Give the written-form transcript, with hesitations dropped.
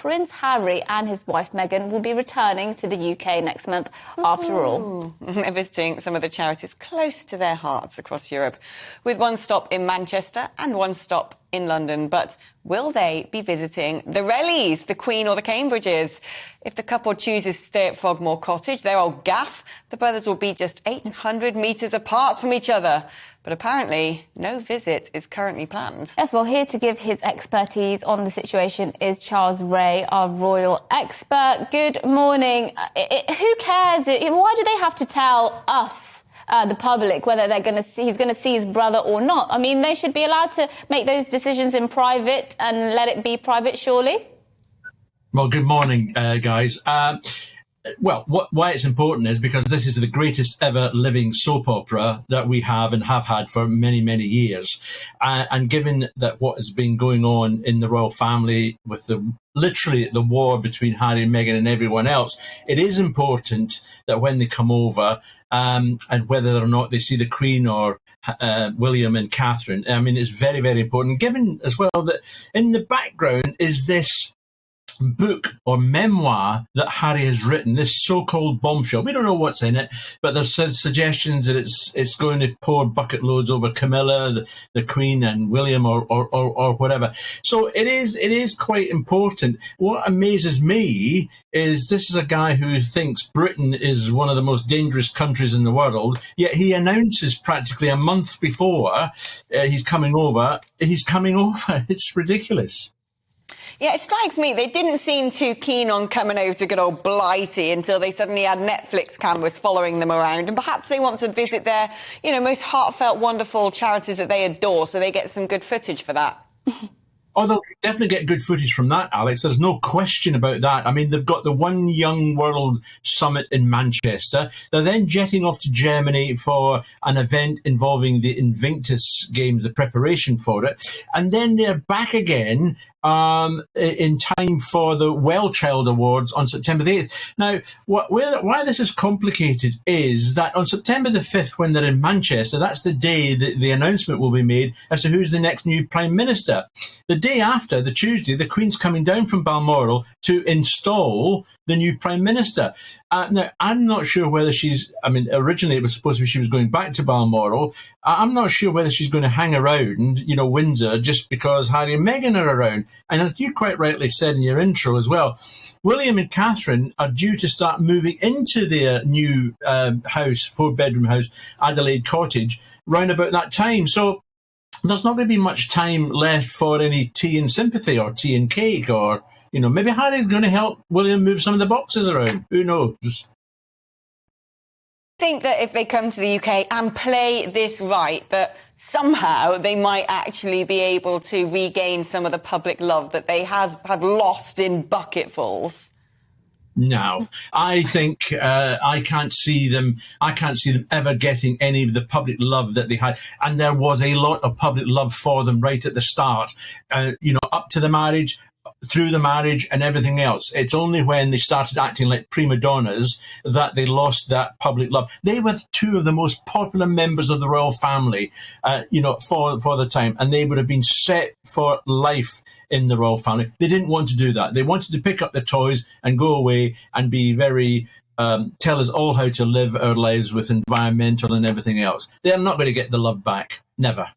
Prince Harry and his wife Meghan will be returning to the UK next month after all. They're visiting some of the charities close to their hearts across Europe, with one stop in Manchester and one stop in London. But will they be visiting the Rellies, the Queen or the Cambridges? If the couple chooses to stay at Frogmore Cottage, their old gaff, the brothers will be just 800 metres apart from each other. But apparently, no visit is currently planned. Yes, well, here to give his expertise on the situation is Charles Ray, our royal expert. Good morning. Who cares? Why do they have to tell us, the public, whether he's going to see his brother or not? I mean, they should be allowed to make those decisions in private and let it be private, surely? Well, good morning, guys. Why it's important is because this is the greatest ever living soap opera that we have and have had for many, many years. And given that what has been going on in the royal family with literally the war between Harry and Meghan and everyone else, it is important that when they come over, and whether or not they see the Queen or William and Catherine, I mean, it's very, very important. Given as well that in the background is this book or memoir that Harry has written, this so-called bombshell. We don't know what's in it, but there's suggestions that it's going to pour bucket loads over Camilla, the Queen, and William, or whatever. So it is quite important. What amazes me is this is a guy who thinks Britain is one of the most dangerous countries in the world, yet he announces practically a month before he's coming over. It's ridiculous. Yeah, it strikes me they didn't seem too keen on coming over to good old Blighty until they suddenly had Netflix cameras following them around. And perhaps they want to visit their, most heartfelt, wonderful charities that they adore, so they get some good footage for that. Oh, they'll definitely get good footage from that, Alex. There's no question about that. I mean, they've got the One Young World Summit in Manchester. They're then jetting off to Germany for an event involving the Invictus Games, the preparation for it. And then they're back again in time for the Well Child Awards on September the 8th. Now, why this is complicated is that on September the 5th, when they're in Manchester, that's the day that the announcement will be made as to who's the next new Prime Minister. The day after, the Tuesday, the Queen's coming down from Balmoral to install the new Prime Minister. Now, I'm not sure whether originally it was supposed to be she was going back to Balmoral. I'm not sure whether she's going to hang around, Windsor, just because Harry and Meghan are around. And as you quite rightly said in your intro as well, William and Catherine are due to start moving into their new house, 4-bedroom house, Adelaide Cottage, round about that time. So there's not going to be much time left for any tea and sympathy or tea and cake, or, maybe Harry's going to help William move some of the boxes around. Who knows? I think that if they come to the UK and play this right, that somehow they might actually be able to regain some of the public love that they have lost in bucketfuls. No, I think I can't see them ever getting any of the public love that they had. And there was a lot of public love for them right at the start, up to the marriage, through the marriage and everything else. It's only when they started acting like prima donnas that they lost that public love. They were two of the most popular members of the royal family, for the time, and they would have been set for life in the royal family. They didn't want to do that. They wanted to pick up the toys and go away and be very tell us all how to live our lives with environmental and everything else. They're not going to get the love back. Never.